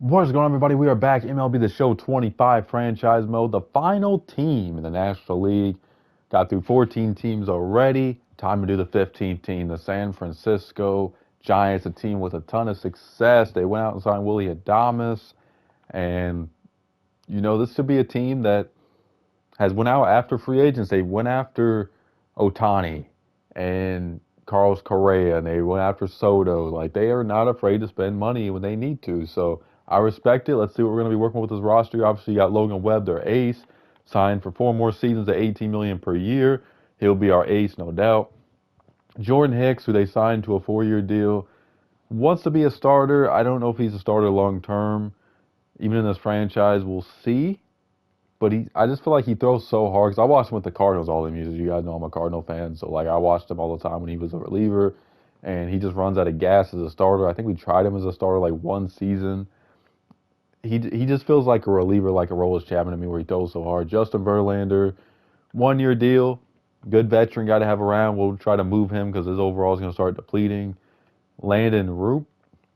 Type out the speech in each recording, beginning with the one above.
What is going on, everybody? We are back. MLB The Show 25 franchise mode. The final team in the National League. Got through 14 teams already. Time to do the 15th team. The San Francisco Giants, a team with a ton of success. They went out and signed Willie Adames. And, this should be a team that has went out after free agents. They went after Otani and Carlos Correa, and they went after Soto. Like, they are not afraid to spend money when they need to. So I respect it. Let's see what we're going to be working with this roster. Obviously, you got Logan Webb, their ace, signed for 4 more seasons at $18 million per year. He'll be our ace, no doubt. Jordan Hicks, who they signed to a 4-year deal, wants to be a starter. I don't know if he's a starter long term. Even in this franchise, we'll see. But I just feel like he throws so hard. Because I watched him with the Cardinals all the years. You guys know I'm a Cardinal fan. So, I watched him all the time when he was a reliever. And he just runs out of gas as a starter. I think we tried him as a starter one season. He just feels like a reliever, like a Rollers Chapman to me, where he throws so hard. Justin Verlander, 1-year deal. Good veteran guy to have around. We'll try to move him because his overall is going to start depleting. Landon Roop,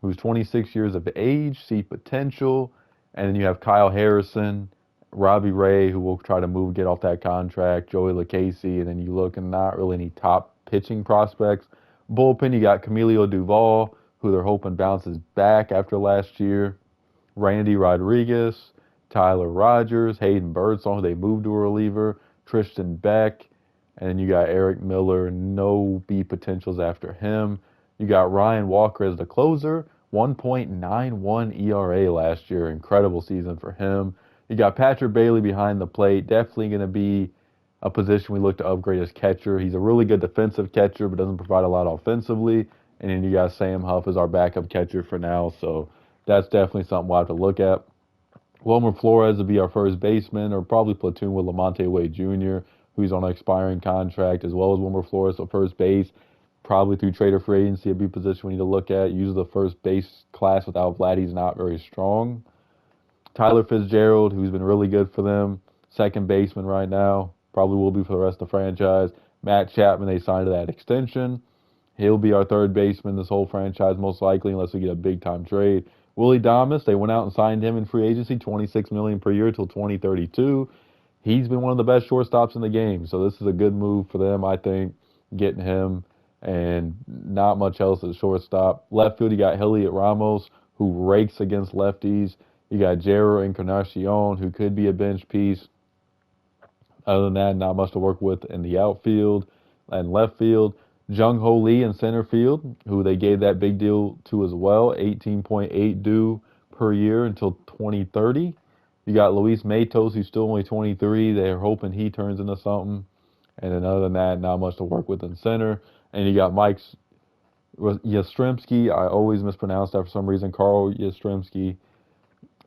who's 26 years of age, see potential. And then you have Kyle Harrison, Robbie Ray, who will try to get off that contract, Joey LaCasey, and then you look and not really any top pitching prospects. Bullpen, you got Camilo Duval, who they're hoping bounces back after last year. Randy Rodriguez, Tyler Rogers, Hayden Birdsong, who they moved to a reliever, Tristan Beck, and then you got Eric Miller, no B potentials after him. You got Ryan Walker as the closer, 1.91 ERA last year, incredible season for him. You got Patrick Bailey behind the plate, definitely going to be a position we look to upgrade as catcher. He's a really good defensive catcher, but doesn't provide a lot offensively. And then you got Sam Huff as our backup catcher for now, so that's definitely something we'll have to look at. Wilmer Flores will be our first baseman, or probably platoon with Lamonte Wade Jr., who's on an expiring contract, as well as Wilmer Flores at first base. Probably through trade or free agency, a big position we need to look at. Usually the first base class without Vlad, he's not very strong. Tyler Fitzgerald, who's been really good for them, second baseman right now, probably will be for the rest of the franchise. Matt Chapman, they signed to that extension. He'll be our third baseman this whole franchise, most likely, unless we get a big-time trade. Willie Adames, they went out and signed him in free agency, $26 million per year until 2032. He's been one of the best shortstops in the game, so this is a good move for them, I think, getting him, and not much else at shortstop. Left field, you got Heliot Ramos, who rakes against lefties. You got Jero Encarnacion, who could be a bench piece. Other than that, not much to work with in the outfield and left field. Jung Ho Lee in center field, who they gave that big deal to as well, 18.8 due per year until 2030. You got Luis Matos, who's still only 23. They're hoping he turns into something. And then other than that, not much to work with in center. And you got Mike Yastrzemski. I always mispronounce that for some reason. Carl Yastrzemski.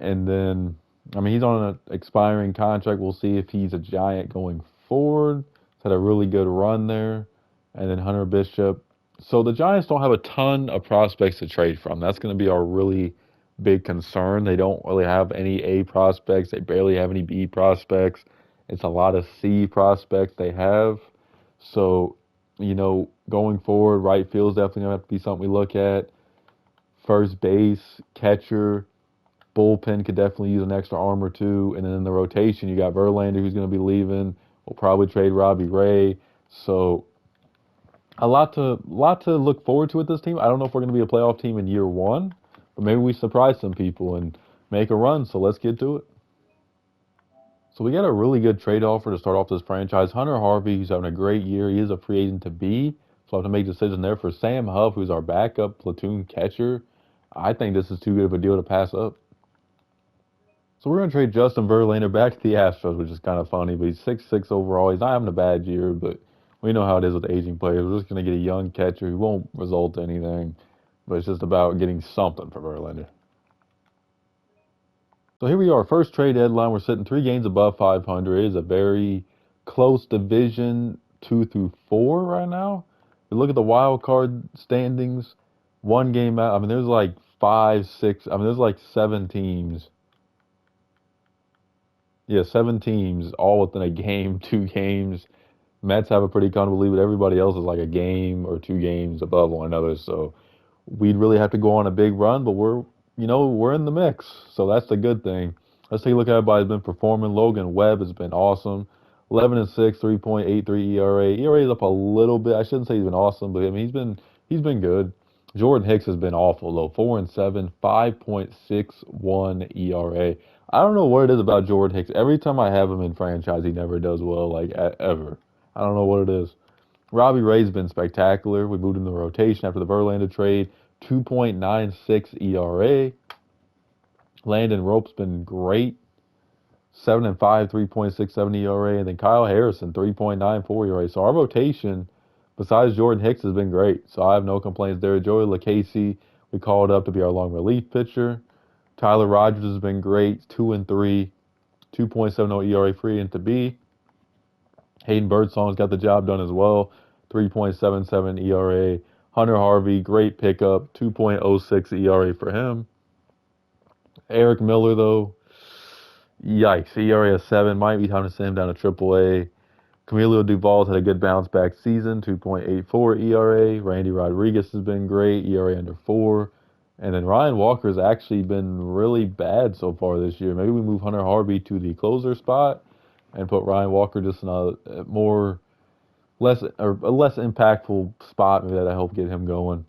And then, he's on an expiring contract. We'll see if he's a Giant going forward. He's had a really good run there. And then Hunter Bishop. So the Giants don't have a ton of prospects to trade from. That's going to be our really big concern. They don't really have any A prospects. They barely have any B prospects. It's a lot of C prospects they have. So, going forward, right field is definitely going to have to be something we look at. First base, catcher, bullpen could definitely use an extra arm or two. And then in the rotation, you got Verlander, who's going to be leaving. We'll probably trade Robbie Ray. So a lot to look forward to with this team. I don't know if we're going to be a playoff team in year one, but maybe we surprise some people and make a run. So let's get to it. So we got a really good trade offer to start off this franchise. Hunter Harvey, who's having a great year. He is a free agent to be. So I have to make a decision there for Sam Huff, who's our backup platoon catcher. I think this is too good of a deal to pass up. So we're going to trade Justin Verlander back to the Astros, which is kind of funny. But he's 6'6" overall. He's not having a bad year, but we know how it is with aging players. We're just going to get a young catcher who won't result in anything. But it's just about getting something for Verlander. So here we are, first trade deadline. We're sitting 3 games above 500. It is a very close division, 2 through 4 right now. If you look at the wild card standings, 1 game out. There's 5, 6. There's 7 teams. Yeah, 7 teams, all within a game, 2 games. Mets have a pretty comfortable lead, but everybody else is a game or 2 games above one another. So we'd really have to go on a big run, but we're we're in the mix. So that's the good thing. Let's take a look at everybody's been performing. Logan Webb has been awesome. 11 and 6, 3.83 ERA. ERA is up a little bit. I shouldn't say he's been awesome, but I mean he's been good. Jordan Hicks has been awful though. 4 and 7, 5.61 ERA. I don't know what it is about Jordan Hicks. Every time I have him in franchise, he never does well, like ever. I don't know what it is. Robbie Ray's been spectacular. We moved him to the rotation after the Verlander trade. 2.96 ERA. Landon Rope's been great. 7 and 5, 3.67 ERA. And then Kyle Harrison, 3.94 ERA. So our rotation, besides Jordan Hicks, has been great. So I have no complaints there. Joey LaCasey, we called up to be our long relief pitcher. Tyler Rogers has been great. 2 and 3, 2.70 ERA, free and to be. Hayden Birdsong's got the job done as well. 3.77 ERA. Hunter Harvey, great pickup. 2.06 ERA for him. Eric Miller, though, yikes. ERA of 7. Might be time to send him down to AAA. Camilo Duvall's had a good bounce back season. 2.84 ERA. Randy Rodriguez has been great. ERA under 4. And then Ryan Walker's actually been really bad so far this year. Maybe we move Hunter Harvey to the closer spot and put Ryan Walker just in a less impactful spot. Maybe that'll help get him going.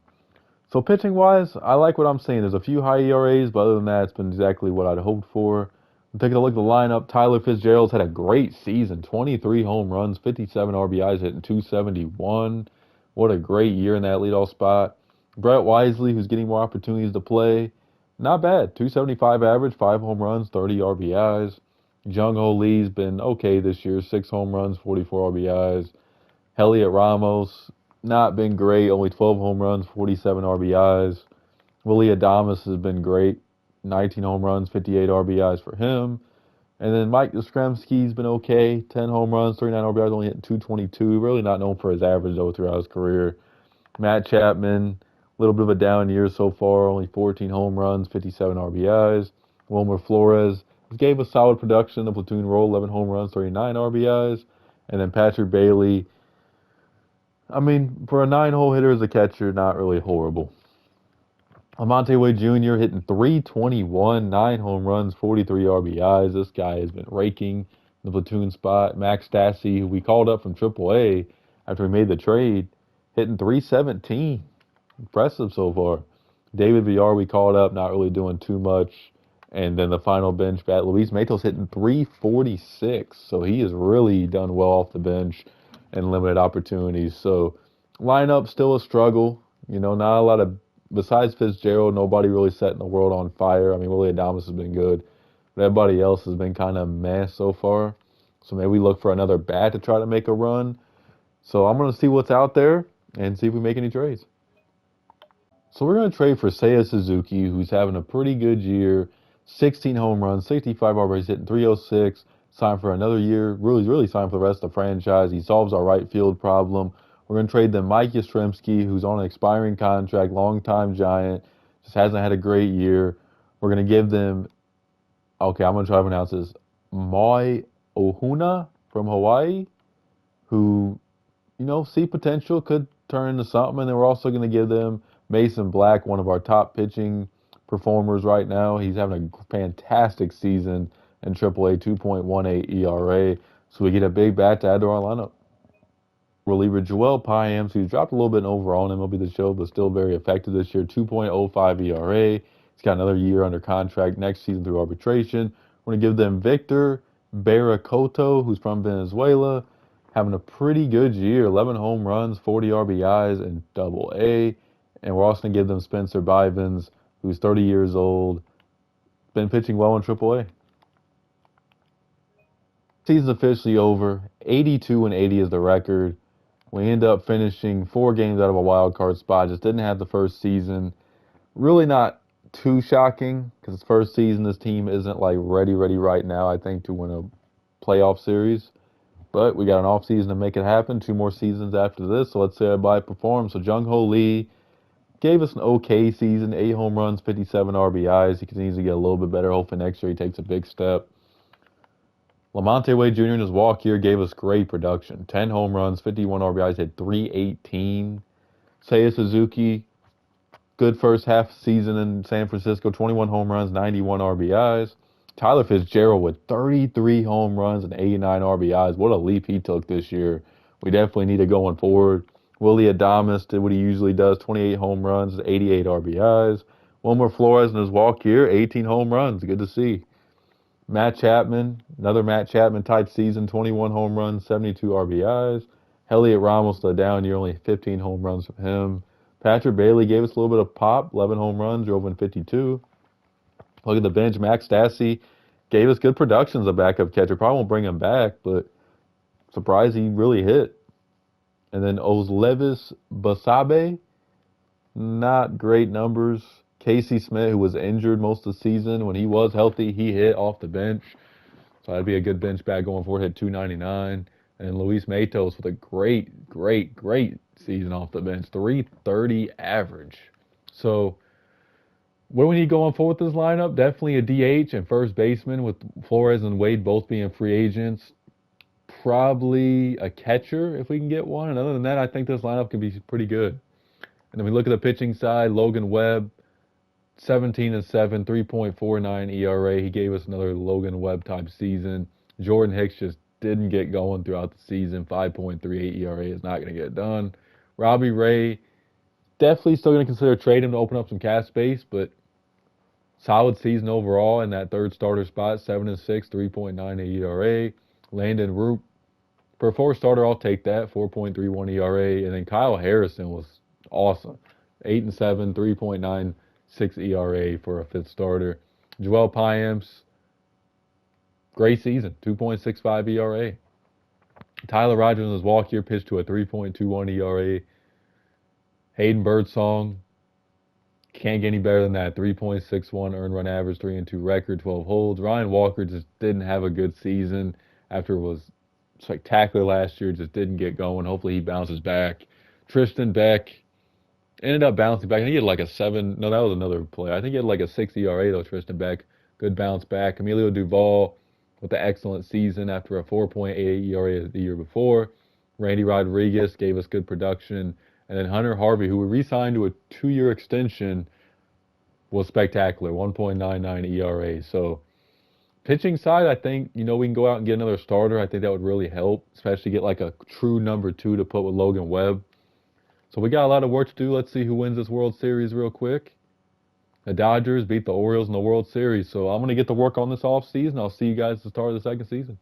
So pitching wise, I like what I'm seeing. There's a few high ERAs, but other than that, it's been exactly what I'd hoped for. Taking a look at the lineup, Tyler Fitzgerald's had a great season. 23 home runs, 57 RBIs, hitting 271. What a great year in that leadoff spot. Brett Wisely, who's getting more opportunities to play, not bad. 275 average, 5 home runs, 30 RBIs. Jung Ho Lee's been okay this year, 6 home runs, 44 RBIs. Heliot Ramos, not been great, only 12 home runs, 47 RBIs. Willie Adames has been great, 19 home runs, 58 RBIs for him. And then Mike Yastrzemski's been okay, 10 home runs, 39 RBIs, only hitting 222. Really not known for his average, though, throughout his career. Matt Chapman, a little bit of a down year so far, only 14 home runs, 57 RBIs. Wilmer Flores gave us solid production in the platoon role, 11 home runs, 39 RBIs. And then Patrick Bailey, I mean, for a 9-hole hitter as a catcher, not really horrible. Amonte Wade Jr. hitting 321, 9 home runs, 43 RBIs. This guy has been raking the platoon spot. Max Stassi, who we called up from AAA after we made the trade, hitting 317. Impressive so far. David Villar, we called up, not really doing too much. And then the final bench bat, Luis Matos hitting 346. So he has really done well off the bench and limited opportunities. So lineup still a struggle. Not a lot of, besides Fitzgerald, nobody really setting the world on fire. I mean, Willie Adames has been good, but everybody else has been kind of meh so far. So maybe we look for another bat to try to make a run. So I'm going to see what's out there and see if we make any trades. So we're going to trade for Seiya Suzuki, who's having a pretty good year. 16 home runs, 65 RBIs, hitting 306. Signed for another year. Really signed for the rest of the franchise. He solves our right field problem. We're going to trade them Mike Yastrzemski, who's on an expiring contract, longtime Giant, just hasn't had a great year. We're going to give them, okay, I'm going to try to pronounce this, Moi Ohuna from Hawaii, who, see potential, could turn into something. And then we're also going to give them Mason Black, one of our top pitching performers right now. He's having a fantastic season in AAA, 2.18 ERA. So we get a big bat to add to our lineup. Reliever Joel Payams, who's dropped a little bit in overall in MLB The Show, but still very effective this year, 2.05 ERA. He's got another year under contract next season through arbitration. We're going to give them Victor Baracoto, who's from Venezuela, having a pretty good year, 11 home runs, 40 RBIs, and Double-A. And we're also going to give them Spencer Bivens, who's 30 years old, been pitching well in AAA. Season's officially over. 82 and 80 is the record. We end up finishing 4 games out of a wild card spot. Just didn't have the first season. Really not too shocking because it's first season. This team isn't like ready right now, I think, to win a playoff series. But we got an off season to make it happen. 2 more seasons after this. So let's see everybody perform. So Jung Ho Lee gave us an okay season. 8 home runs, 57 RBIs. He continues to get a little bit better. Hopefully next year he takes a big step. Lamonte Wade Jr. in his walk year gave us great production. 10 home runs, 51 RBIs, hit 318. Seiya Suzuki, Good first half season in San Francisco, 21 home runs, 91 RBIs. Tyler Fitzgerald with 33 home runs and 89 RBIs. What a leap he took this year. We definitely need it going forward. Willie Adames did what he usually does, 28 home runs, 88 RBIs. Wilmer Flores in his walk year, 18 home runs. Good to see. Matt Chapman, another Matt Chapman type season, 21 home runs, 72 RBIs. Elliot Ramos, the down year, only 15 home runs from him. Patrick Bailey gave us a little bit of pop, 11 home runs, drove in 52. Look at the bench. Max Stassi gave us good production as a backup catcher. Probably won't bring him back, but surprised he really hit. And then Oslevis Basabe, not great numbers. Casey Smith, who was injured most of the season, when he was healthy, he hit off the bench. So that'd be a good bench back going forward. Hit 299. And then Luis Matos with a great season off the bench. 330 average. So what do we need going forward with this lineup? Definitely a DH and first baseman with Flores and Wade both being free agents. Probably a catcher if we can get one. And other than that, I think this lineup can be pretty good. And then we look at the pitching side. Logan Webb, 17-7, 3.49 ERA. He gave us another Logan Webb type season. Jordan Hicks just didn't get going throughout the season. 5.38 ERA is not going to get done. Robbie Ray, definitely still going to consider trading him to open up some cap space, but solid season overall in that third starter spot. 7-6, 3.98 ERA. Landon Roop, for a four starter, I'll take that. 4.31 ERA. And then Kyle Harrison was awesome. 8-7, 3.96 ERA for a fifth starter. Joel Payamps, great season. 2.65 ERA. Tyler Rogers in his walk year pitched to a 3.21 ERA. Hayden Birdsong, can't get any better than that. 3.61 earned run average, 3-2 record, 12 holds. Ryan Walker just didn't have a good season after it was spectacular last year. Just didn't get going. Hopefully he bounces back. Tristan Beck ended up bouncing back. I think he had like a 7. No, that was another player. I think he had like a 6 ERA though, Tristan Beck. Good bounce back. Emilio Duvall with an excellent season after a 4.88 ERA the year before. Randy Rodriguez gave us good production. And then Hunter Harvey, who we re-signed to a 2-year extension, was spectacular. 1.99 ERA. So pitching side, I think, we can go out and get another starter. I think that would really help, especially get like a true number 2 to put with Logan Webb. So we got a lot of work to do. Let's see who wins this World Series real quick. The Dodgers beat the Orioles in the World Series. So I'm going to get to work on this offseason. I'll see you guys at the start of the second season.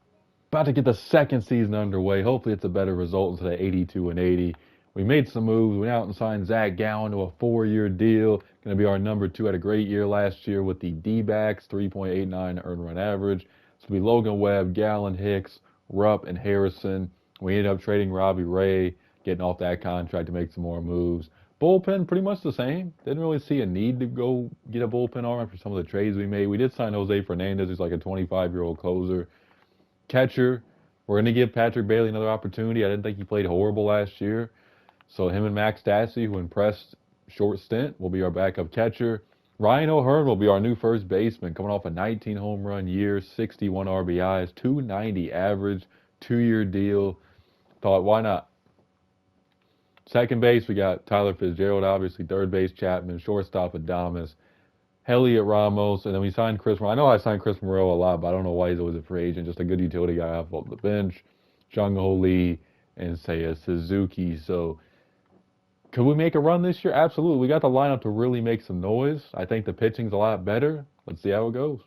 About to get the second season underway. Hopefully it's a better result instead of 82-80. We made some moves. We went out and signed Zach Gallen to a 4-year deal. Going to be our number 2. Had a great year last year with the D-backs, 3.89 earned run average. So it'll be Logan Webb, Gallen, Hicks, Rupp, and Harrison. We ended up trading Robbie Ray, getting off that contract to make some more moves. Bullpen, pretty much the same. Didn't really see a need to go get a bullpen arm after some of the trades we made. We did sign Jose Fernandez, who's like a 25-year-old closer. Catcher, we're going to give Patrick Bailey another opportunity. I didn't think he played horrible last year. So him and Max Stassi, who impressed short stint, will be our backup catcher. Ryan O'Hearn will be our new first baseman, coming off a 19 home run year, 61 RBIs, 290 average, 2-year deal. Thought, why not? Second base, we got Tyler Fitzgerald, obviously. Third base, Chapman. Shortstop, Adames. Elliot Ramos, and then we signed Chris Morel. I know I signed Chris Morel a lot, but I don't know why he's always a free agent. Just a good utility guy off the bench. Jung Ho Lee and Seiya Suzuki. So could we make a run this year? Absolutely. We got the lineup to really make some noise. I think the pitching's a lot better. Let's see how it goes.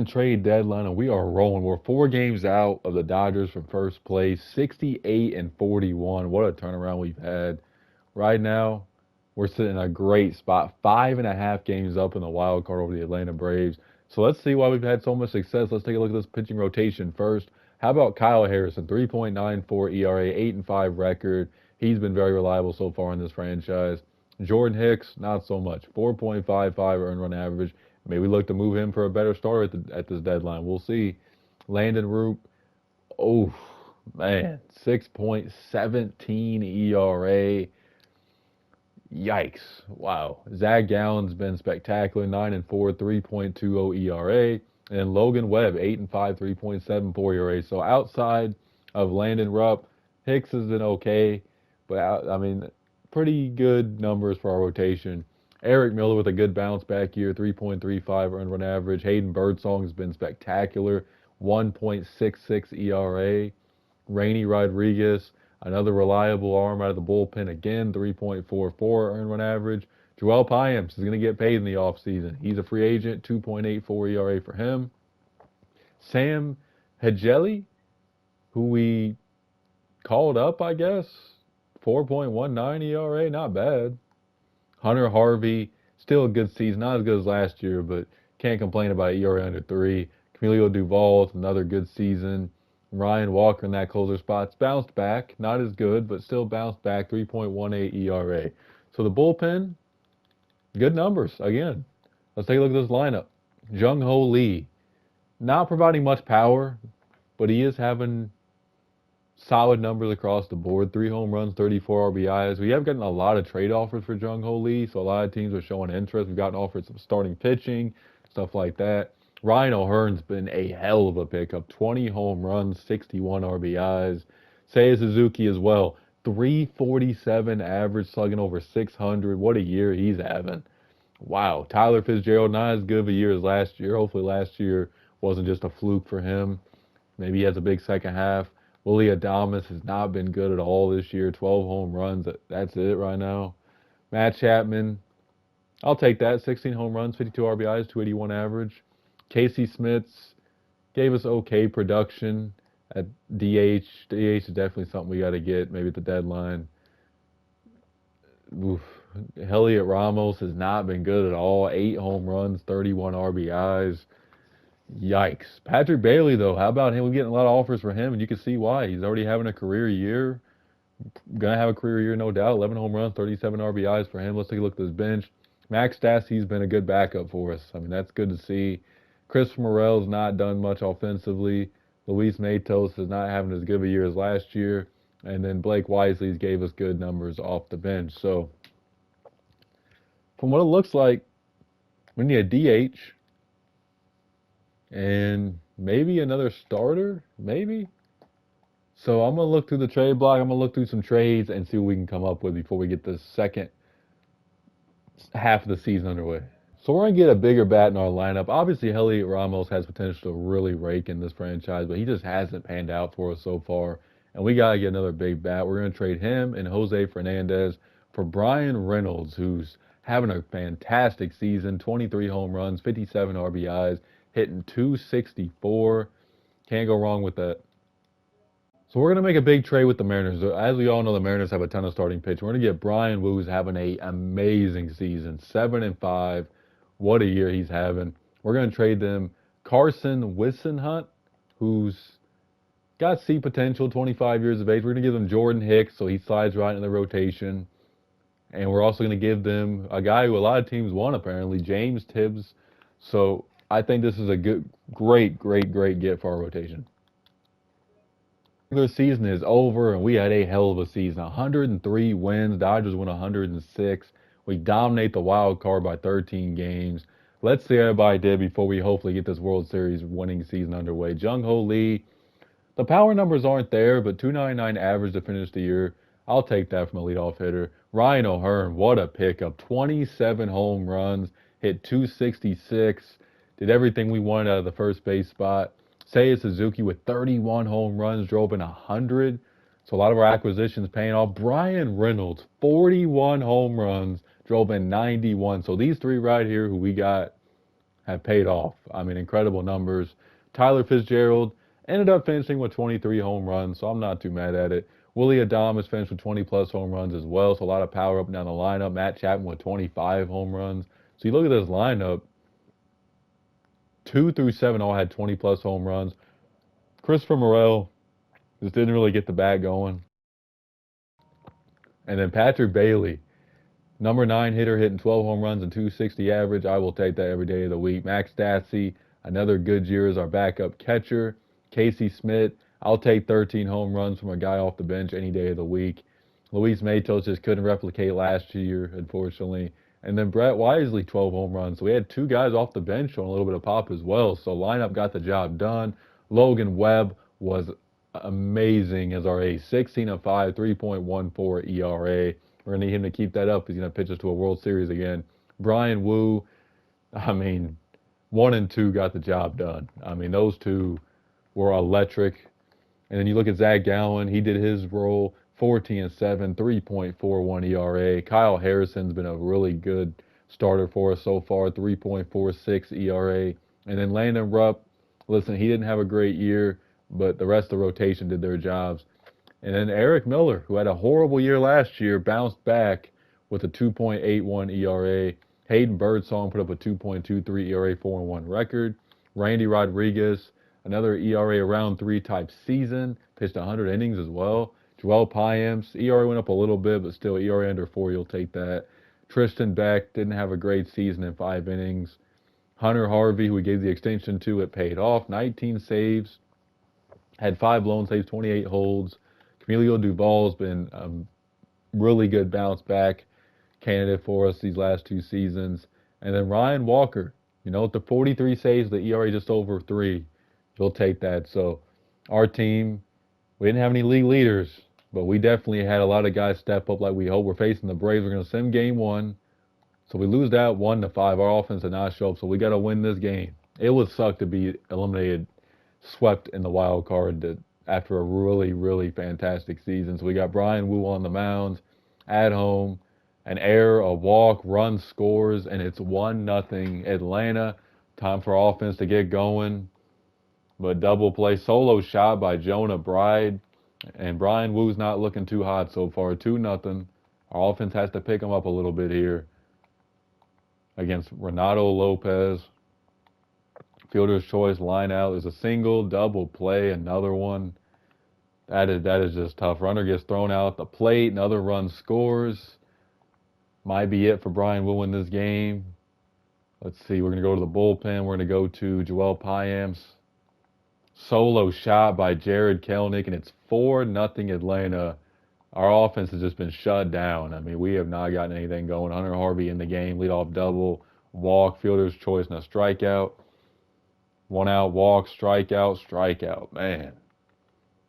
Trade deadline, and we are rolling. We're 4 games out of the Dodgers from first place, 68-41. What a turnaround we've had. Right now, we're sitting in a great spot, 5.5 games up in the wild card over the Atlanta Braves. So let's see why we've had so much success. Let's take a look at this pitching rotation first. How about Kyle Harrison? 3.94 ERA, 8-5 record. He's been very reliable so far in this franchise. Jordan Hicks, not so much. 4.55 earned run average. Maybe look to move him for a better start at this deadline. We'll see. Landon Roop, oh, man, 6.17 ERA. Yikes. Wow. Zach Gallen's been spectacular. 9-4, 3.20 ERA. And then Logan Webb, 8-5, 3.74 ERA. So outside of Landon Rupp, Hicks has been okay. But, I mean, pretty good numbers for our rotation. Eric Miller with a good bounce back year, 3.35 earned run average. Hayden Birdsong has been spectacular, 1.66 ERA. Rainy Rodriguez, another reliable arm out of the bullpen again, 3.44 earned run average. Joel Payamps is going to get paid in the offseason. He's a free agent, 2.84 ERA for him. Sam Hegeli, who we called up, I guess, 4.19 ERA, not bad. Hunter Harvey, still a good season, not as good as last year, but can't complain about ERA under 3. Camilo Duvall, another good season. Ryan Walker in that closer spot's bounced back, not as good, but still bounced back, 3.18 ERA. So the bullpen, good numbers again. Let's take a look at this lineup. Jung Ho Lee, not providing much power, but he is having solid numbers across the board. 3 home runs, 34 RBIs. We have gotten a lot of trade offers for Jung Ho Lee, so a lot of teams are showing interest. We've gotten offered some starting pitching, stuff like that. Ryan O'Hearn's been a hell of a pickup. 20 home runs, 61 RBIs. Seiya Suzuki as well. 347 average, slugging over 600. What a year he's having. Wow. Tyler Fitzgerald, not as good of a year as last year. Hopefully last year wasn't just a fluke for him. Maybe he has a big second half. Willie Adames has not been good at all this year. 12 home runs. That's it right now. Matt Chapman, I'll take that. 16 home runs, 52 RBIs, 281 average. Casey Smits gave us okay production at DH. DH is definitely something we got to get maybe at the deadline. Oof. Heliot Ramos has not been good at all. 8 home runs, 31 RBIs. Yikes. Patrick Bailey, though, how about him? We're getting a lot of offers for him, and you can see why. He's already having a career year. Going to have a career year, no doubt. 11 home runs, 37 RBIs for him. Let's take a look at this bench. Max Stassi's been a good backup for us. I mean, that's good to see. Chris Morel's not done much offensively. Luis Matos is not having as good of a year as last year. And then Blake Wisely's gave us good numbers off the bench. So, from what it looks like, we need a DH and maybe another starter, maybe. So I'm going to look through the trade block. I'm going to look through some trades and see what we can come up with before we get the second half of the season underway. So we're going to get a bigger bat in our lineup. Obviously, Heliot Ramos has potential to really rake in this franchise, but he just hasn't panned out for us so far. And we got to get another big bat. We're going to trade him and Jose Fernandez for Brian Reynolds, who's having a fantastic season. 23 home runs, 57 RBIs, hitting 264. Can't go wrong with that. So we're going to make a big trade with the Mariners. As we all know, the Mariners have a ton of starting pitch. We're going to get Brian Wu, who's having an amazing season, 7-5. What a year he's having. We're going to trade them Carson Whisenhunt, who's got C potential, 25 years of age. We're going to give them Jordan Hicks, so he slides right in the rotation. And we're also going to give them a guy who a lot of teams want, apparently, James Tibbs. So I think this is a great get for our rotation. Regular season is over, and we had a hell of a season. 103 wins. Dodgers win 106. We dominate the wild card by 13 games. Let's see how everybody did before we hopefully get this World Series winning season underway. Jung Ho Lee, the power numbers aren't there, but 299 average to finish the year. I'll take that from a leadoff hitter. Ryan O'Hearn, what a pickup. 27 home runs, hit 266, did everything we wanted out of the first base spot. Seiya Suzuki with 31 home runs, drove in 100. So a lot of our acquisitions paying off. Brian Reynolds, 41 home runs, drove in 91. So these three right here who we got have paid off. I mean, incredible numbers. Tyler Fitzgerald ended up finishing with 23 home runs, so I'm not too mad at it. Willie Adames finished with 20-plus home runs as well, so a lot of power up and down the lineup. Matt Chapman with 25 home runs. So you look at this lineup, 2 through 7 all had 20-plus home runs. Christopher Morel just didn't really get the bat going. And then Patrick Bailey, number 9 hitter, hitting 12 home runs and 260 average. I will take that every day of the week. Max Stassi, another good year as our backup catcher. Casey Smith, I'll take 13 home runs from a guy off the bench any day of the week. Luis Matos just couldn't replicate last year, unfortunately. And then Brett Wisely, 12 home runs. So we had 2 guys off the bench showing a little bit of pop as well. So lineup got the job done. Logan Webb was amazing as our ace. 16-5, 3.14 ERA. We're going to need him to keep that up. He's going to pitch us to a World Series again. Brian Wu, I mean, 1 and 2 got the job done. I mean, those two were electric. And then you look at Zach Gallen, he did his role, 14-7, 3.41 ERA. Kyle Harrison's been a really good starter for us so far, 3.46 ERA. And then Landon Rupp, listen, he didn't have a great year, but the rest of the rotation did their jobs. And then Eric Miller, who had a horrible year last year, bounced back with a 2.81 ERA. Hayden Birdsong put up a 2.23 ERA, 4-1 record. Randy Rodriguez, another ERA around 3 type season, pitched 100 innings as well. Joel Payamps, ERA went up a little bit, but still ERA under 4, you'll take that. Tristan Beck didn't have a great season in 5 innings. Hunter Harvey, who we gave the extension to, it paid off. 19 saves, had 5 blown saves, 28 holds. Camilo Duval's been a really good bounce back candidate for us these last 2 seasons. And then Ryan Walker, with the 43 saves, the ERA just over 3, you'll take that. So our team, we didn't have any league leaders, but we definitely had a lot of guys step up like we hope. We're facing the Braves. We're going to send game 1. So we lose that 1-5. Our offense did not show up, so we got to win this game. It would suck to be eliminated, swept in the wild card after a really, really fantastic season. So we got Brian Wu on the mound at home, an error, a walk, run scores, and it's 1-0 Atlanta. Time for offense to get going. But double play, solo shot by Jonah Bride, and Brian Wu's not looking too hot so far. 2-0. Our offense has to pick him up a little bit here against Renato Lopez. Fielder's choice line out. There's a single, double play, another one. That is just tough. Runner gets thrown out at the plate, another run scores. Might be it for Brian Wu in this game. Let's see, we're going to go to the bullpen. We're going to go to Joel Payamps. Solo shot by Jared Kelenic, and it's 4-0 Atlanta. Our offense has just been shut down. I mean, we have not gotten anything going. Hunter Harvey in the game, leadoff double, walk, fielder's choice, and a strikeout. 1 out, walk, strikeout, strikeout. Man.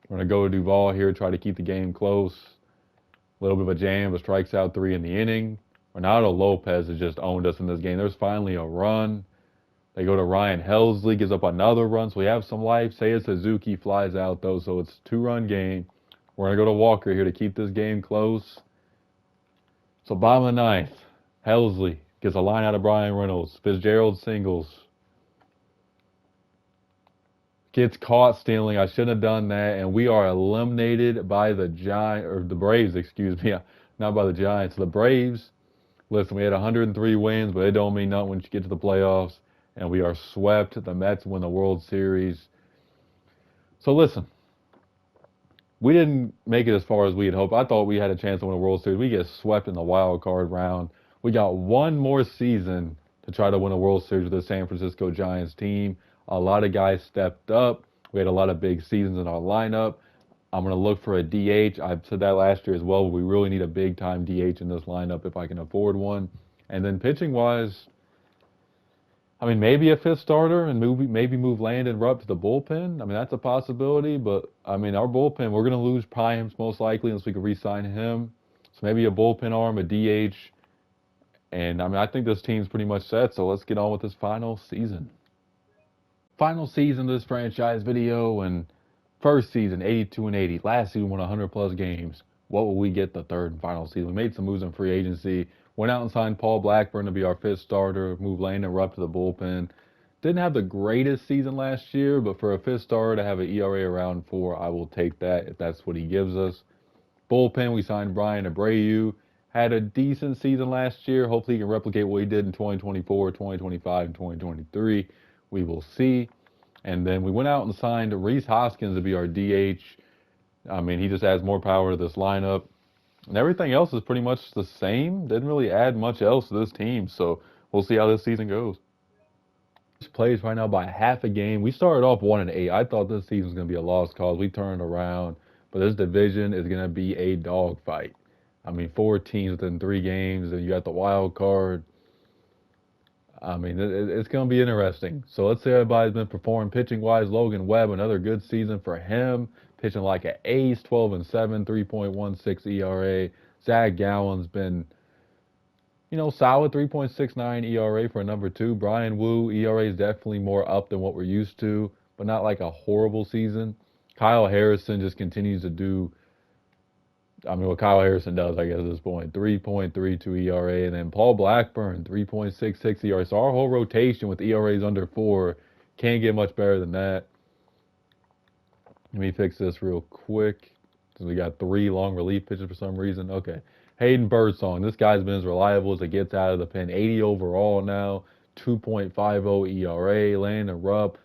We're going to go to Duvall here, try to keep the game close. A little bit of a jam, but strikes out 3 in the inning. Renato Lopez has just owned us in this game. There's finally a run. They go to Ryan Helsley, gives up another run, so we have some life. Seiya Suzuki flies out, though, so it's a 2-run game. We're going to go to Walker here to keep this game close. So bottom of the 9th, Helsley gets a line out of Brian Reynolds. Fitzgerald singles. Gets caught stealing. I shouldn't have done that, and we are eliminated by the Braves, excuse me, not by the Giants. The Braves, listen, we had 103 wins, but it don't mean nothing when you get to the playoffs, and we are swept. The Mets win the World Series. So listen, we didn't make it as far as we had hoped. I thought we had a chance to win a World Series. We get swept in the wild card round. We got 1 more season to try to win a World Series with the San Francisco Giants team. A lot of guys stepped up. We had a lot of big seasons in our lineup. I'm going to look for a DH. I said that last year as well. But we really need a big-time DH in this lineup if I can afford one. And then pitching-wise, I mean, maybe a 5th starter and maybe move Landon Rupp to the bullpen. I mean, that's a possibility. But, I mean, our bullpen, we're going to lose Payamps most likely unless we can re-sign him. So maybe a bullpen arm, a DH. And, I mean, I think this team's pretty much set. So let's get on with this final season. Final season of this franchise video, and first season, 82-80. Last season, won 100-plus games. What will we get the third and final season? We made some moves in free agency. Went out and signed Paul Blackburn to be our 5th starter. Moved Landon Rupp to the bullpen. Didn't have the greatest season last year, but for a 5th starter to have an ERA around 4, I will take that if that's what he gives us. Bullpen, we signed Brian Abreu. Had a decent season last year. Hopefully he can replicate what he did in 2024, 2025, and 2023. We will see. And then we went out and signed Rhys Hoskins to be our DH. I mean, he just adds more power to this lineup. And everything else is pretty much the same. Didn't really add much else to this team. So we'll see how this season goes. Plays right now by half a game. We started off 1-8. I thought this season was going to be a lost cause. We turned around. But this division is going to be a dogfight. I mean, 4 teams within 3 games. And you got the wild card. I mean, it's going to be interesting. So let's say everybody's been performing pitching-wise. Logan Webb, another good season for him. Pitching like an ace, 12-7, 3.16 ERA. Zach Gallen's been, solid 3.69 ERA for a number two. Brian Wu, ERA is definitely more up than what we're used to, but not like a horrible season. Kyle Harrison just continues to do, what Kyle Harrison does, I guess, at this point. 3.32 ERA. And then Paul Blackburn, 3.66 ERA. So our whole rotation with ERAs under 4 can't get much better than that. Let me fix this real quick. So we got 3 long relief pitches for some reason. Okay. Hayden Birdsong. This guy's been as reliable as it gets out of the pen. 80 overall now. 2.50 ERA. Landon Rupp.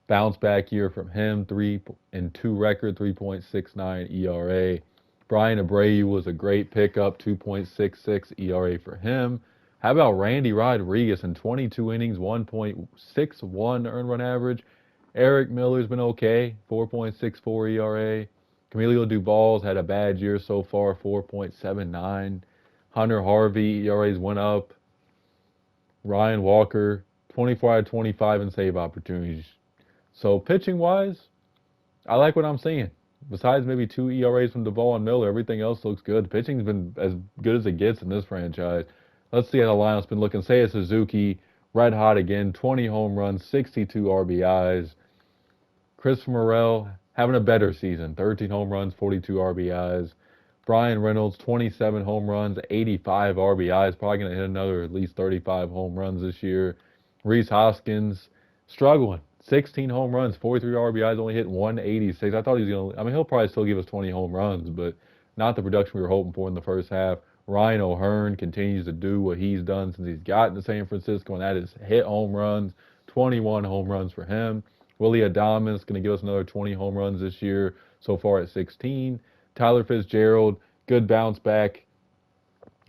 Bounce back year from him. 3-2 record. 3.69 ERA. Brian Abreu was a great pickup. 2.66 ERA for him. How about Randy Rodriguez in 22 innings, 1.61 earned run average? Eric Miller's been okay, 4.64 ERA. Camilo Duval's had a bad year so far, 4.79. Hunter Harvey, ERAs went up. Ryan Walker, 24 out of 25 in save opportunities. So pitching-wise, I like what I'm seeing. Besides maybe 2 ERAs from Duvall and Miller, everything else looks good. The pitching's been as good as it gets in this franchise. Let's see how the lineup's been looking. Seiya Suzuki, red hot again, 20 home runs, 62 RBIs. Chris Morel having a better season, 13 home runs, 42 RBIs. Brian Reynolds, 27 home runs, 85 RBIs, probably going to hit another at least 35 home runs this year. Rhys Hoskins, struggling, 16 home runs, 43 RBIs, only hit 186. I thought he was going to, he'll probably still give us 20 home runs, but not the production we were hoping for in the first half. Ryan O'Hearn continues to do what he's done since he's gotten to San Francisco, and that is hit home runs, 21 home runs for him. Willie Adames going to give us another 20 home runs this year, so far at 16. Tyler Fitzgerald, good bounce back,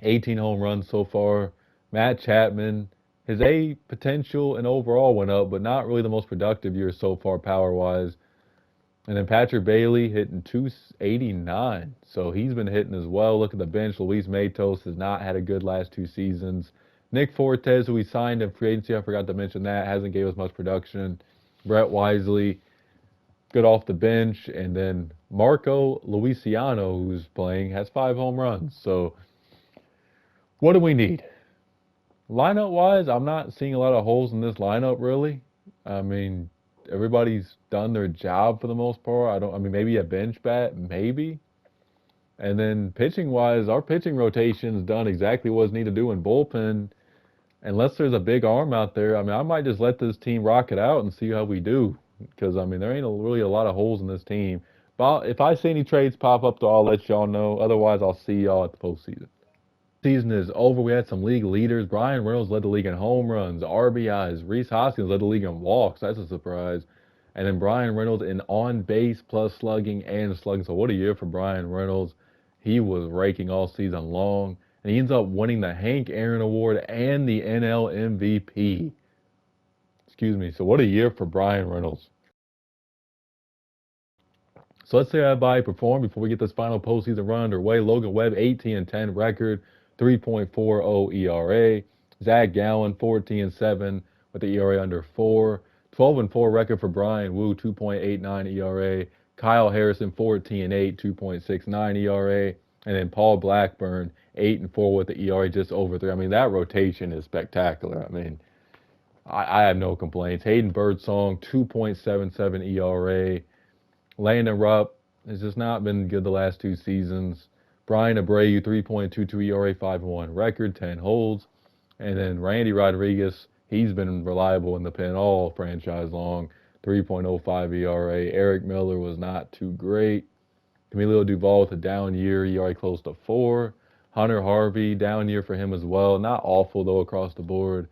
18 home runs so far. Matt Chapman, his A potential and overall went up, but not really the most productive year so far power-wise. And then Patrick Bailey hitting 289, so he's been hitting as well. Look at the bench. Luis Matos has not had a good last 2 seasons. Nick Fortes, who we signed in free agency, I forgot to mention that, hasn't gave us much production. Brett Wisely, good off the bench. And then Marco Luciano, who's playing, has 5 home runs. So what do we need? Lineup-wise, I'm not seeing a lot of holes in this lineup, really. Everybody's done their job for the most part. Maybe a bench bat, maybe. And then pitching-wise, our pitching rotation's done exactly what it's needed to do in bullpen. Unless there's a big arm out there, I might just let this team rock it out and see how we do. Because, there ain't really a lot of holes in this team. But if I see any trades pop up, though, I'll let y'all know. Otherwise, I'll see y'all at the postseason. Season is over. We had some league leaders. Brian Reynolds led the league in home runs, RBIs. Rhys Hoskins led the league in walks. That's a surprise. And then Brian Reynolds in on base plus slugging and slugging. So what a year for Brian Reynolds. He was raking all season long. And he ends up winning the Hank Aaron Award and the NL MVP. So what a year for Brian Reynolds. So let's say everybody performed before we get this final postseason run underway. Logan Webb, 18-10 record, 3.40 ERA. Zach Gallen, 14-7 with the ERA under 4. 12-4 record for Brian Wu, 2.89 ERA. Kyle Harrison, 14-8, 2.69 ERA. And then Paul Blackburn, 8-4 with the ERA just over 3. That rotation is spectacular. I have no complaints. Hayden Birdsong, 2.77 ERA. Landon Rupp has just not been good the last 2 seasons. Brian Abreu, 3.22 ERA, 5-1 record, 10 holds. And then Randy Rodriguez, he's been reliable in the pen all franchise long, 3.05 ERA. Eric Miller was not too great. Camilo Duval with a down year, ERA close to 4. Hunter Harvey, down year for him as well. Not awful, though, across the board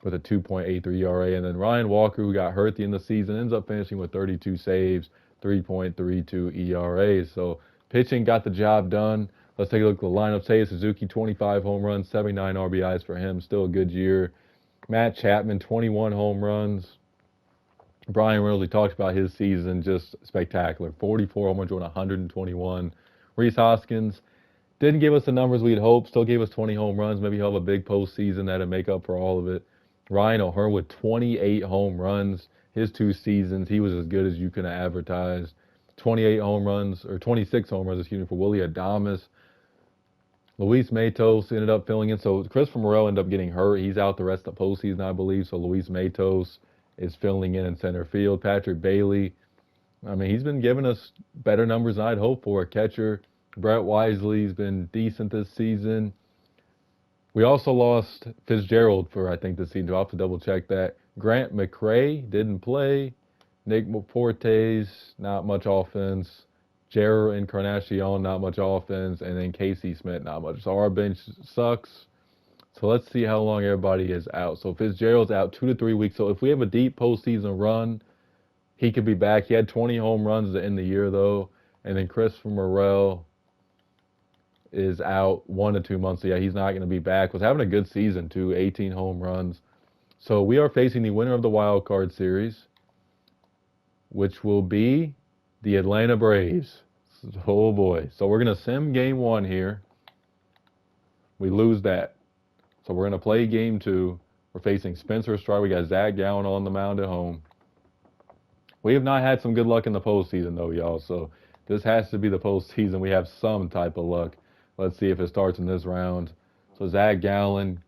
with a 2.83 ERA. And then Ryan Walker, who got hurt at the end of the season, ends up finishing with 32 saves, 3.32 ERA. So pitching got the job done. Let's take a look at the lineup. Seiya Suzuki, 25 home runs, 79 RBIs for him. Still a good year. Matt Chapman, 21 home runs. Brian Reynolds, we talked about his season, just spectacular. 44 home runs on 121. Rhys Hoskins didn't give us the numbers we'd hoped. Still gave us 20 home runs. Maybe he'll have a big postseason that'll make up for all of it. Ryan O'Hearn with 28 home runs. His 2 seasons, he was as good as you could have advertised. 28 home runs, or 26 home runs, for Willie Adames. Luis Matos ended up filling in. So Christopher Morel ended up getting hurt. He's out the rest of the postseason, I believe. So Luis Matos is filling in center field. Patrick Bailey, I mean, he's been giving us better numbers than I'd hoped for. A catcher. Brett Wisely's been decent this season. We also lost Fitzgerald for, I think, this season. I'll have to double check that. Grant McRae didn't play. Nick Fortes, not much offense. Jerry Encarnacion, not much offense. And then Casey Smith, not much. So our bench sucks. So let's see how long everybody is out. So Fitzgerald's out 2 to 3 weeks. So if we have a deep postseason run, he could be back. He had 20 home runs to end the year, though. And then Christopher Morel is out 1 to 2 months. So yeah, he's not going to be back. Was having a good season, too. 18 home runs. So we are facing the winner of the wild card series, which will be the Atlanta Braves. Oh boy. So we're going to sim game 1 here. We lose that. So we're going to play game 2. We're facing Spencer Strider. We got Zach Gallen on the mound at home. We have not had some good luck in the postseason, though, y'all. So this has to be the postseason. We have some type of luck. Let's see if it starts in this round. So Zach Gallen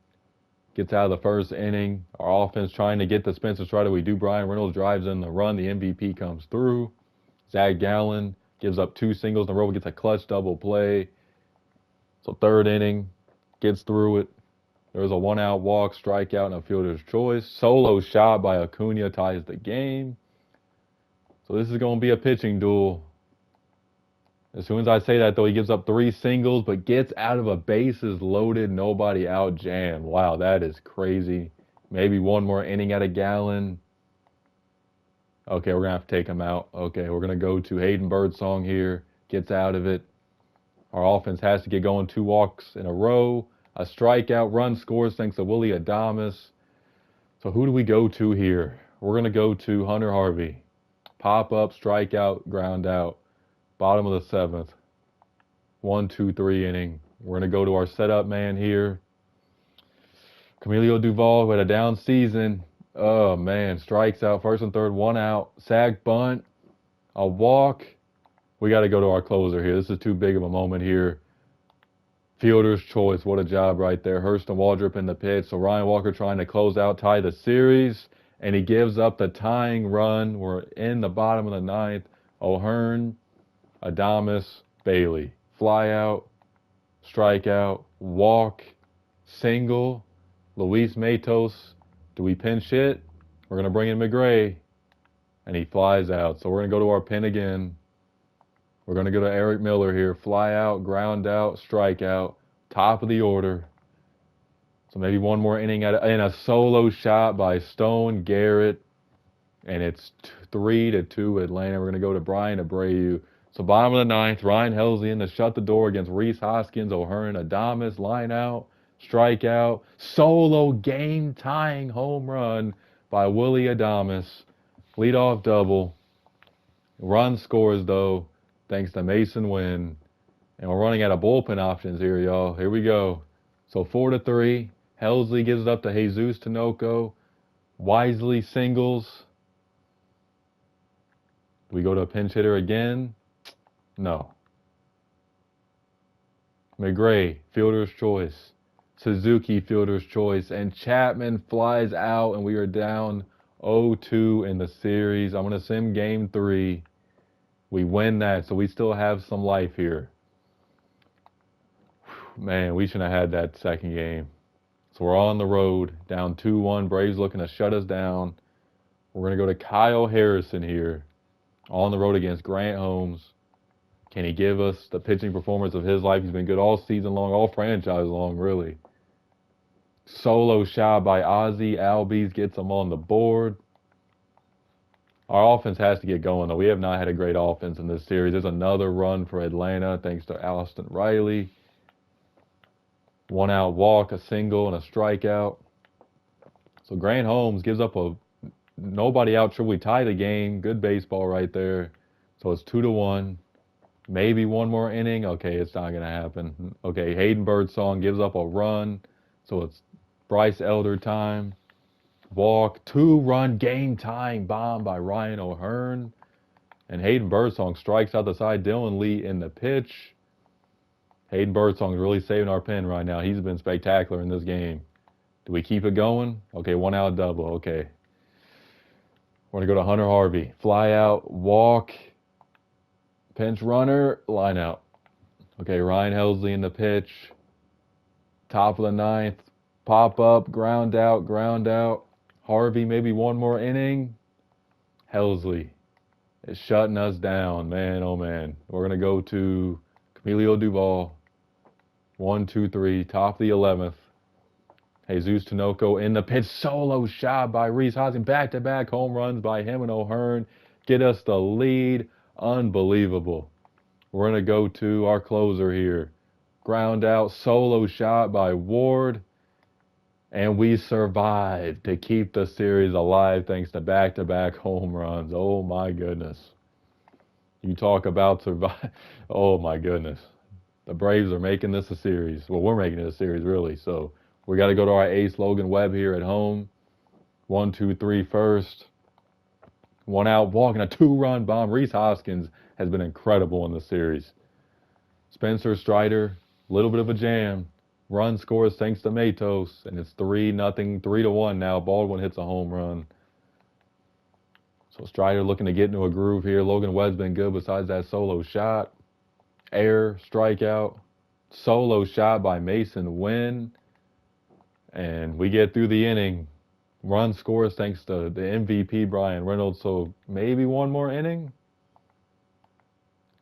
gets out of the first inning. Our offense trying to get to Spencer Strider. We do. Brian Reynolds drives in the run. The MVP comes through. Zach Gallen gives up 2 singles in a row. Gets a clutch double play. So third inning, gets through it. There's a 1-out walk, strikeout, and a fielder's choice. Solo shot by Acuna ties the game. So this is going to be a pitching duel. As soon as I say that, though, he gives up 3 singles, but gets out of a bases loaded, nobody out jam. Wow, that is crazy. Maybe one more inning at a Gallen. Okay, we're going to have to take him out. Okay, we're going to go to Hayden Birdsong here. Gets out of it. Our offense has to get going. 2 walks in a row. A strikeout. Run scores thanks to Willie Adames. So who do we go to here? We're going to go to Hunter Harvey. Pop up, strikeout, ground out. Bottom of the 7th. 1, 2, 3 inning. We're going to go to our setup man here. Camilo Duval, who had a down season. Oh, man. Strikes out. First and third. 1 out. Sack bunt. A walk. We got to go to our closer here. This is too big of a moment here. Fielder's choice. What a job right there. Hurston Waldrop in the pitch. So Ryan Walker trying to close out, tie the series. And he gives up the tying run. We're in the bottom of the 9th. O'Hearn, Adames, Bailey. Fly out, strikeout, walk, single. Luis Matos. Do we pinch hit? We're going to bring in McGray. And he flies out. So we're going to go to our pin again. We're going to go to Eric Miller here. Fly out, ground out, strikeout. Top of the order. So maybe one more inning and a solo shot by Stone Garrett. And it's 3 to 2 Atlanta. We're going to go to Brian Abreu. So bottom of the 9th, Ryan Helsley in to shut the door against Reese Hoskins, O'Hearn, Adames, line out, strikeout, solo game-tying home run by Willie Adames. Leadoff double. Run scores, though, thanks to Mason Wynn. And we're running out of bullpen options here, y'all. Here we go. So 4 to 3. Helsley gives it up to Jesus Tinoco. Wisely singles. Do we go to a pinch hitter again? No. McGray, fielder's choice. Suzuki, fielder's choice. And Chapman flies out, and we are down 0-2 in the series. I'm going to sim game 3. We win that, so we still have some life here. Man, we shouldn't have had that second game. So we're on the road, down 2-1. Braves looking to shut us down. We're going to go to Kyle Harrison here, on the road against Grant Holmes. Can he give us the pitching performance of his life? He's been good all season long, all franchise long, really. Solo shot by Ozzie Albies gets him on the board. Our offense has to get going, though. We have not had a great offense in this series. There's another run for Atlanta, thanks to Austin Riley. 1-out walk, a single, and a strikeout. So Grant Holmes gives up a nobody out. Should we tie the game? Good baseball right there. So it's 2 to 1. Maybe one more inning. Okay, it's not going to happen. Okay, Hayden Birdsong gives up a run. So it's Bryce Elder time. Walk, 2-run game-tying bomb by Ryan O'Hearn. And Hayden Birdsong strikes out the side. Dylan Lee in the pitch. Hayden Birdsong's really saving our pen right now. He's been spectacular in this game. Do we keep it going? Okay, 1 out double. Okay. We're going to go to Hunter Harvey. Fly out, walk, pinch runner, line out. Okay, Ryan Helsley in the pitch. Top of the ninth. Pop up, ground out, ground out. Harvey, maybe one more inning. Helsley is shutting us down, man, oh man. We're going to go to Camilo Duval. 1, 2, 3, top of the 11th. Jesus Tinoco in the pitch, solo shot by Rhys Hoskins. Back-to-back home runs by him and O'Hearn. Get us the lead. Unbelievable. We're going to go to our closer here. Ground out, solo shot by Ward. And we survived to keep the series alive thanks to back-to-back home runs. Oh, my goodness. You talk about survive. Oh, my goodness. The Braves are making this a series. Well, we're making it a series, really. So we got to go to our ace, Logan Webb, here at home. 1, 2, 3 first. 1 out, walking a 2-run bomb. Rhys Hoskins has been incredible in the series. Spencer Strider, a little bit of a jam. Run scores thanks to Matos, and it's 3-0, 3-1 now. Baldwin hits a home run. So Strider looking to get into a groove here. Logan Webb's been good besides that solo shot. Air, strikeout. Solo shot by Mason Wynn. And we get through the inning. Run scores thanks to the MVP, Brian Reynolds. So maybe one more inning.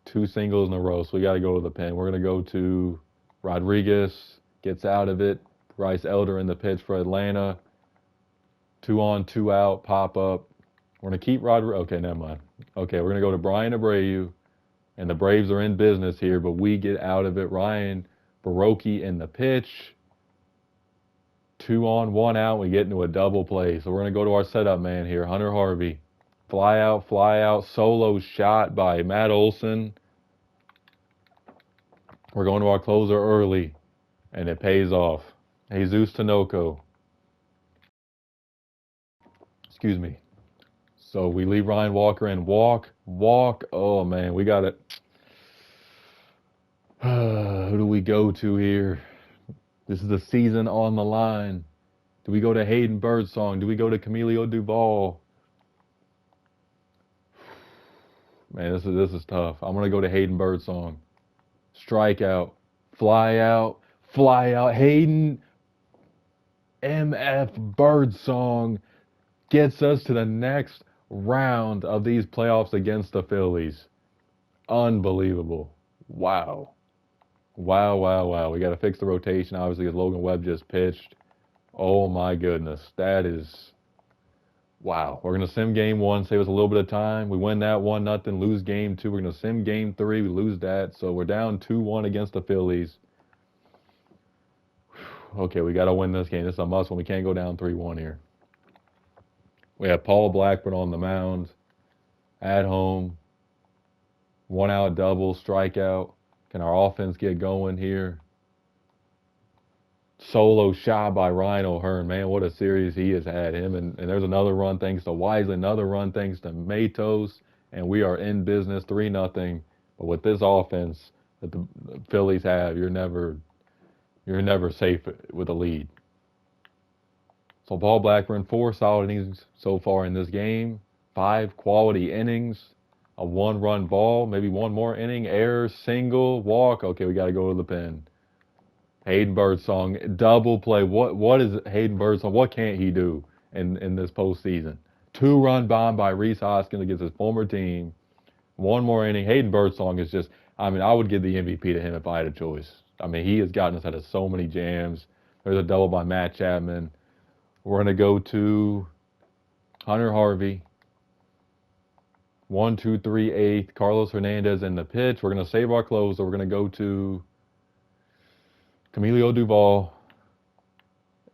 2 singles in a row. So we got to go to the pen. We're going to go to Rodriguez. Gets out of it. Bryce Elder in the pitch for Atlanta. 2 on, 2 out. Pop up. We're going to keep Rodriguez. Okay, never mind. Okay, we're going to go to Brian Abreu. And the Braves are in business here, but we get out of it. Ryan Baroki in the pitch. 2 on, 1 out. We get into a double play. So we're going to go to our setup man here, Hunter Harvey. Fly out. Solo shot by Matt Olson. We're going to our closer early, and it pays off. Jesus Tinoco. Excuse me. So we leave Ryan Walker in. Walk. Oh, man, we got it. Who do we go to here? This is the season on the line. Do we go to Hayden Birdsong? Do we go to Camilo Duval? Man, this is tough. I'm going to go to Hayden Birdsong. Strikeout. Fly out. Hayden MF Birdsong gets us to the next round of these playoffs against the Phillies. Unbelievable. Wow. We got to fix the rotation, obviously, because Logan Webb just pitched. Oh, my goodness. That is, wow. We're going to sim game 1, save us a little bit of time. We win that 1-0, lose game 2. We're going to sim game 3. We lose that. So we're down 2-1 against the Phillies. Okay, we got to win this game. This is a must win. We can't go down 3-1 here. We have Paul Blackburn on the mound at home. 1 out double, strikeout. Can our offense get going here? Solo shot by Ryan O'Hearn. Man, what a series he has had. Him and there's another run thanks to Wisely, another run thanks to Matos, and we are in business 3-0. But with this offense that the Phillies have, you're never safe with a lead. So Paul Blackburn, 4 solid innings so far in this game, 5 quality innings. A 1-run ball, maybe one more inning, error, single, walk. Okay, we got to go to the pen. Hayden Birdsong, double play. What is Hayden Birdsong? What can't he do in this postseason? 2-run bomb by Rhys Hoskins against his former team. 1 more inning. Hayden Birdsong is just, I mean, I would give the MVP to him if I had a choice. I mean, he has gotten us out of so many jams. There's a double by Matt Chapman. We're going to go to Hunter Harvey. 1, 2, 3, 8. Carlos Hernandez in the pitch. We're going to save our closer. We're going to go to Camilo Duval.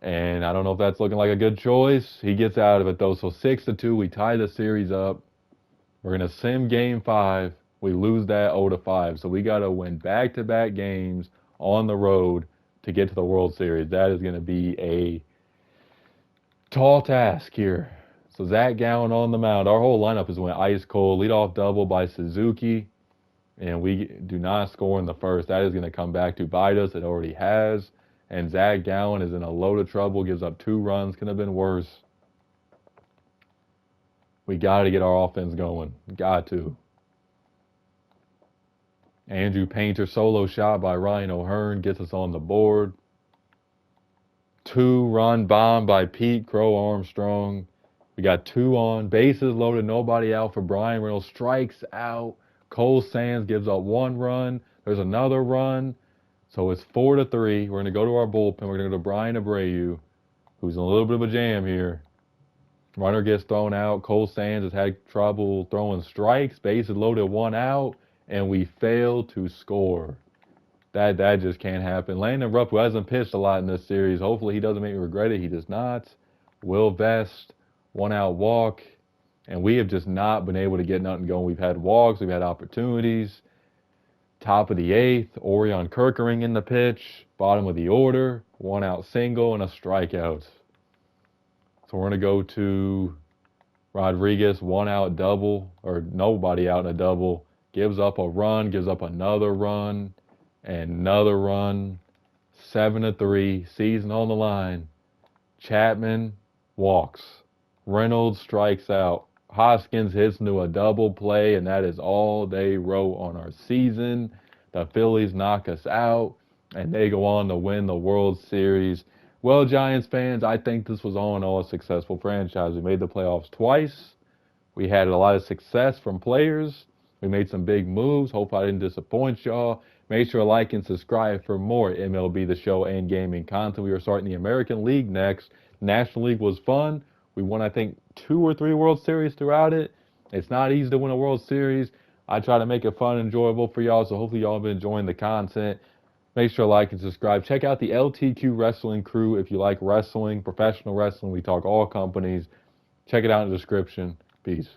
And I don't know if that's looking like a good choice. He gets out of it, though. So 6-2, we tie the series up. We're going to sim game 5. We lose that 0-5. So we got to win back-to-back games on the road to get to the World Series. That is going to be a tall task here. So Zach Gallen on the mound. Our whole lineup is went ice cold. Leadoff double by Suzuki. and we do not score in the first, that is going to come back to bite us. It already has. And Zach Gallen is in a load of trouble, gives up 2 runs. Could have been worse. We got to get our offense going. Got to. Andrew Painter solo shot by Ryan O'Hearn gets us on the board. 2-run bomb by Pete Crow Armstrong. We got 2 on. Bases loaded, nobody out for Brian Reynolds. Strikes out. Cole Sands gives up 1 run. There's another run. So it's 4-3. We're going to go to our bullpen. We're going to go to Brian Abreu, who's in a little bit of a jam here. Runner gets thrown out. Cole Sands has had trouble throwing strikes. Bases loaded, 1 out, and we fail to score. That just can't happen. Landon Rupp, who hasn't pitched a lot in this series, hopefully he doesn't make me regret it. He does not. Will Vest, 1-out walk, and we have just not been able to get nothing going. We've had walks, we've had opportunities. Top of the 8th, Orion Kirkering in the pitch. Bottom of the order, 1-out single and a strikeout. So we're going to go to Rodriguez, 1-out double, or nobody out in a double. Gives up a run, gives up another run, and another run. 7-3, season on the line. Chapman walks. Reynolds strikes out. Hoskins hits into a double play, and that is all they wrote on our season. The Phillies knock us out, and they go on to win the World Series. Well, Giants fans, I think this was all in all a successful franchise. We made the playoffs twice. We had a lot of success from players. We made some big moves. Hope I didn't disappoint y'all. Make sure to like and subscribe for more MLB The Show and gaming content. We are starting the American League next. National League was fun. We won, I think, 2 or 3 World Series throughout it. It's not easy to win a World Series. I try to make it fun and enjoyable for y'all, so hopefully y'all have been enjoying the content. Make sure to like and subscribe. Check out the LTQ Wrestling crew if you like wrestling, professional wrestling. We talk all companies. Check it out in the description. Peace.